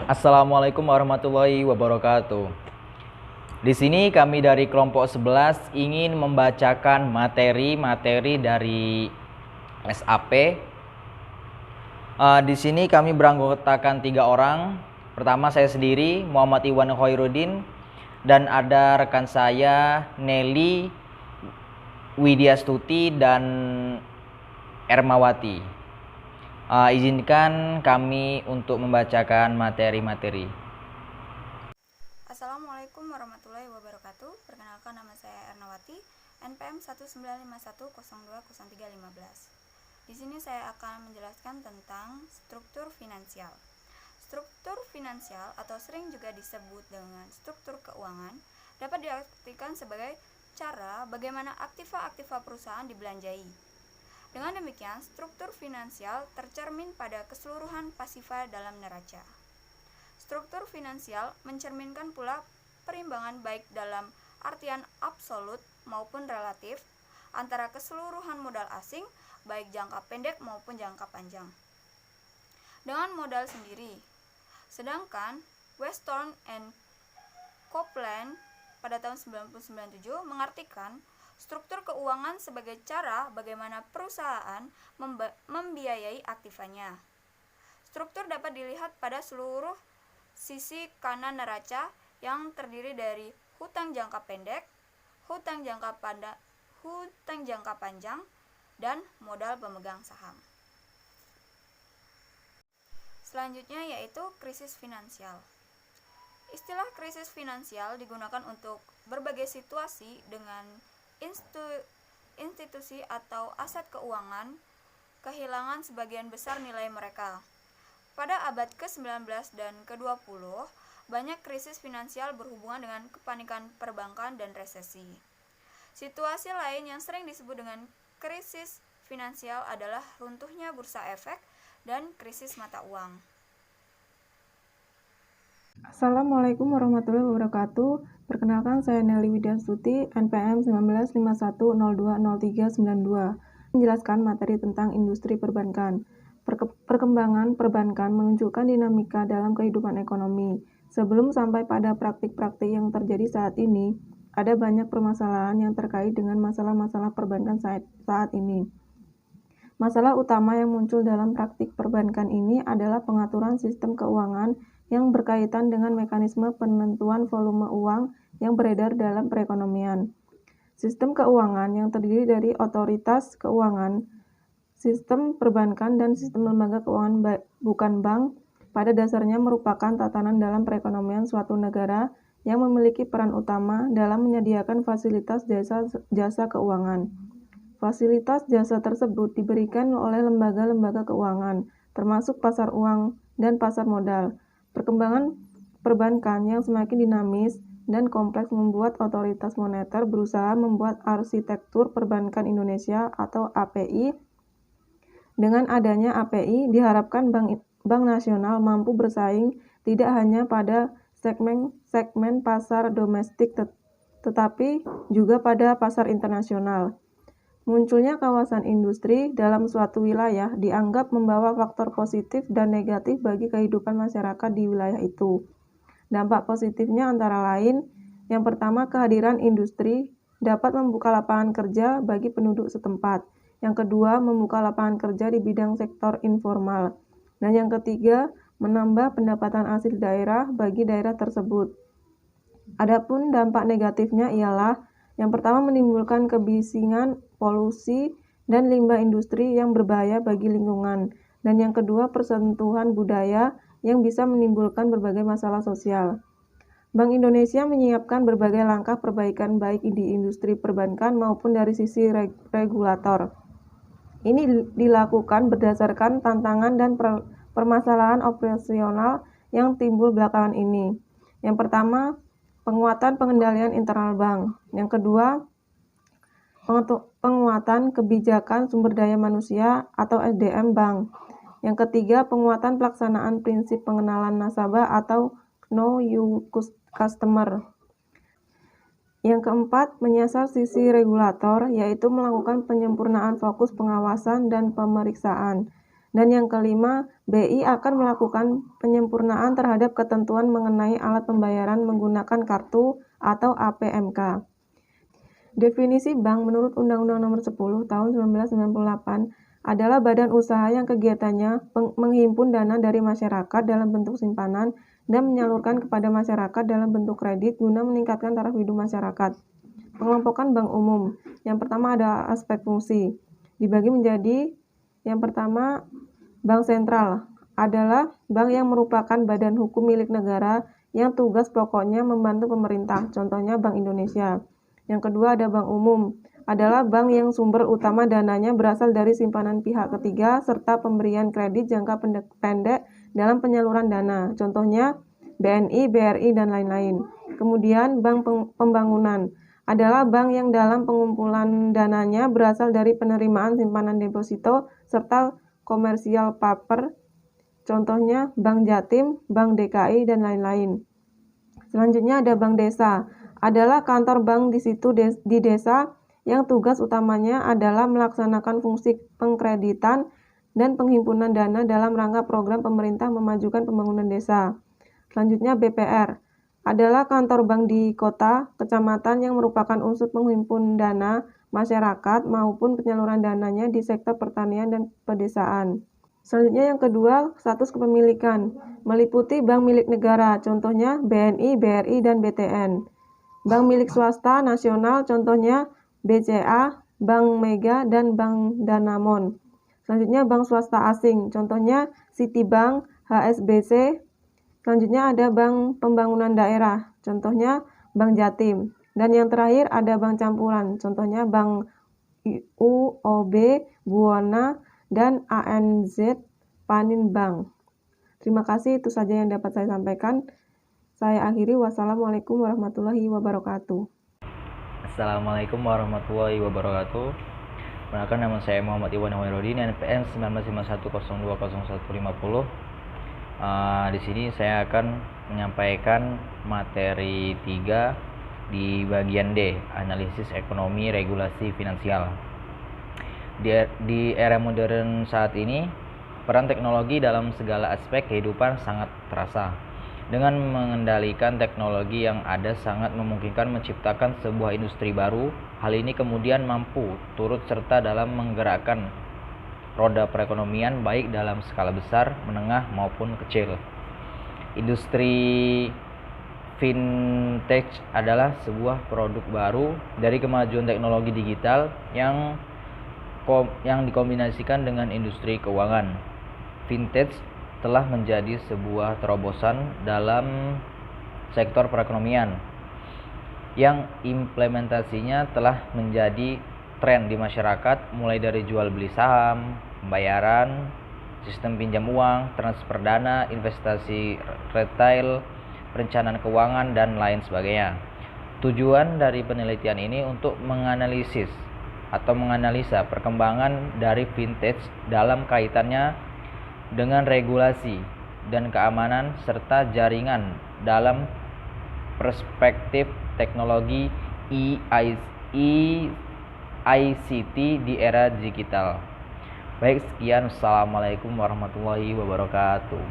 Assalamualaikum warahmatullahi wabarakatuh. Di sini kami dari kelompok 11 ingin membacakan materi-materi dari SAP. Di sini kami beranggotakan 3 orang. Pertama saya sendiri, Muhammad Iwan Khairuddin, dan ada rekan saya Nelly Widyastuti dan Ermawati. Izinkan kami untuk membacakan materi-materi. Assalamualaikum warahmatullahi wabarakatuh. Perkenalkan, nama saya Ernawati, NPM 19510200315. Di sini saya akan menjelaskan tentang struktur finansial. Struktur finansial atau sering juga disebut dengan struktur keuangan dapat diartikan sebagai cara bagaimana aktiva-aktiva perusahaan dibelanjai. Dengan demikian, struktur finansial tercermin pada keseluruhan pasifa dalam neraca. Struktur finansial mencerminkan pula perimbangan baik dalam artian absolut maupun relatif antara keseluruhan modal asing baik jangka pendek maupun jangka panjang dengan modal sendiri. Sedangkan Weston and Copeland pada tahun 1997 mengartikan struktur keuangan sebagai cara bagaimana perusahaan membiayai aktivanya. Struktur dapat dilihat pada seluruh sisi kanan neraca yang terdiri dari hutang jangka pendek, hutang jangka panjang, dan modal pemegang saham. Selanjutnya yaitu krisis finansial. Istilah krisis finansial digunakan untuk berbagai situasi dengan institusi atau aset keuangan kehilangan sebagian besar nilai mereka. Pada abad ke-19 dan ke-20, banyak krisis finansial berhubungan dengan kepanikan perbankan dan resesi. Situasi lain yang sering disebut dengan krisis finansial adalah runtuhnya bursa efek dan krisis mata uang. Assalamualaikum warahmatullahi wabarakatuh. Perkenalkan, saya Nelly Widyastuti, NPM 1951020392. Menjelaskan materi tentang industri perbankan. Perkembangan perbankan menunjukkan dinamika dalam kehidupan ekonomi. Sebelum sampai pada praktik-praktik yang terjadi saat ini, ada banyak permasalahan yang terkait dengan masalah-masalah perbankan saat ini. Masalah utama yang muncul dalam praktik perbankan ini adalah pengaturan sistem keuangan yang berkaitan dengan mekanisme penentuan volume uang yang beredar dalam perekonomian. Sistem keuangan yang terdiri dari otoritas keuangan, sistem perbankan, dan sistem lembaga keuangan bukan bank pada dasarnya merupakan tatanan dalam perekonomian suatu negara yang memiliki peran utama dalam menyediakan fasilitas jasa keuangan. Fasilitas jasa tersebut diberikan oleh lembaga-lembaga keuangan, termasuk pasar uang dan pasar modal. Perkembangan perbankan yang semakin dinamis dan kompleks membuat otoritas moneter berusaha membuat arsitektur perbankan Indonesia atau API. Dengan adanya API, diharapkan Bank Nasional mampu bersaing tidak hanya pada segmen pasar domestik tetapi juga pada pasar internasional. Munculnya kawasan industri dalam suatu wilayah dianggap membawa faktor positif dan negatif bagi kehidupan masyarakat di wilayah itu. Dampak positifnya antara lain, yang pertama, kehadiran industri dapat membuka lapangan kerja bagi penduduk setempat. Yang kedua, membuka lapangan kerja di bidang sektor informal. Dan yang ketiga, menambah pendapatan asli daerah bagi daerah tersebut. Adapun dampak negatifnya ialah yang pertama, menimbulkan kebisingan, polusi, dan limbah industri yang berbahaya bagi lingkungan. Dan yang kedua, persentuhan budaya yang bisa menimbulkan berbagai masalah sosial. Bank Indonesia menyiapkan berbagai langkah perbaikan baik di industri perbankan maupun dari sisi regulator. Ini dilakukan berdasarkan tantangan dan permasalahan operasional yang timbul belakangan ini. Yang pertama, penguatan pengendalian internal bank. Yang kedua, penguatan kebijakan sumber daya manusia atau SDM bank. Yang ketiga, penguatan pelaksanaan prinsip pengenalan nasabah atau Know Your Customer. Yang keempat, menyasar sisi regulator, yaitu melakukan penyempurnaan fokus pengawasan dan pemeriksaan. Dan yang kelima, BI akan melakukan penyempurnaan terhadap ketentuan mengenai alat pembayaran menggunakan kartu atau APMK. Definisi bank menurut Undang-Undang Nomor 10 Tahun 1998 adalah badan usaha yang kegiatannya menghimpun dana dari masyarakat dalam bentuk simpanan dan menyalurkan kepada masyarakat dalam bentuk kredit guna meningkatkan taraf hidup masyarakat. Pengelompokan bank umum. Yang pertama ada aspek fungsi. Dibagi menjadi yang pertama, bank sentral adalah bank yang merupakan badan hukum milik negara yang tugas pokoknya membantu pemerintah, contohnya Bank Indonesia. Yang kedua ada bank umum, adalah bank yang sumber utama dananya berasal dari simpanan pihak ketiga serta pemberian kredit jangka pendek dalam penyaluran dana, contohnya BNI, BRI, dan lain-lain. Kemudian bank pembangunan adalah bank yang dalam pengumpulan dananya berasal dari penerimaan simpanan deposito serta komersial paper, contohnya Bank Jatim, Bank DKI, dan lain-lain. Selanjutnya ada bank desa, adalah kantor bank di desa yang tugas utamanya adalah melaksanakan fungsi pengkreditan dan penghimpunan dana dalam rangka program pemerintah memajukan pembangunan desa. Selanjutnya BPR, adalah kantor bank di kota, kecamatan yang merupakan unsur penghimpun dana masyarakat maupun penyaluran dananya di sektor pertanian dan pedesaan. Selanjutnya yang kedua, status kepemilikan, meliputi bank milik negara, contohnya BNI, BRI, dan BTN. Bank milik swasta nasional, contohnya BCA, Bank Mega, dan Bank Danamon. Selanjutnya bank swasta asing, contohnya Citibank, HSBC. Selanjutnya ada bank pembangunan daerah, contohnya Bank Jatim. Dan yang terakhir ada bank campuran, contohnya Bank UOB, Buana, dan ANZ Paninbank. Terima kasih, itu saja yang dapat saya sampaikan. Saya akhiri, wassalamualaikum warahmatullahi wabarakatuh. Assalamualaikum warahmatullahi wabarakatuh. Perkenalkan, nama saya Muhammad Iwan Khairuddin, NPM 1951010150. Di sini saya akan menyampaikan materi 3 di bagian D, analisis ekonomi regulasi finansial. Di era modern saat ini, peran teknologi dalam segala aspek kehidupan sangat terasa. Dengan mengendalikan teknologi yang ada sangat memungkinkan menciptakan sebuah industri baru. Hal ini kemudian mampu turut serta dalam menggerakkan roda perekonomian baik dalam skala besar, menengah, maupun kecil. Industri vintage adalah sebuah produk baru dari kemajuan teknologi digital yang dikombinasikan dengan industri keuangan. Vintage telah menjadi sebuah terobosan dalam sektor perekonomian yang implementasinya telah menjadi tren di masyarakat, mulai dari jual beli saham, pembayaran, sistem pinjam uang, transfer dana, investasi retail, perencanaan keuangan, dan lain sebagainya. Tujuan dari penelitian ini untuk menganalisis atau menganalisa perkembangan dari vintage dalam kaitannya dengan regulasi dan keamanan serta jaringan dalam perspektif teknologi ICT di era digital. Baik, sekian. Assalamualaikum warahmatullahi wabarakatuh.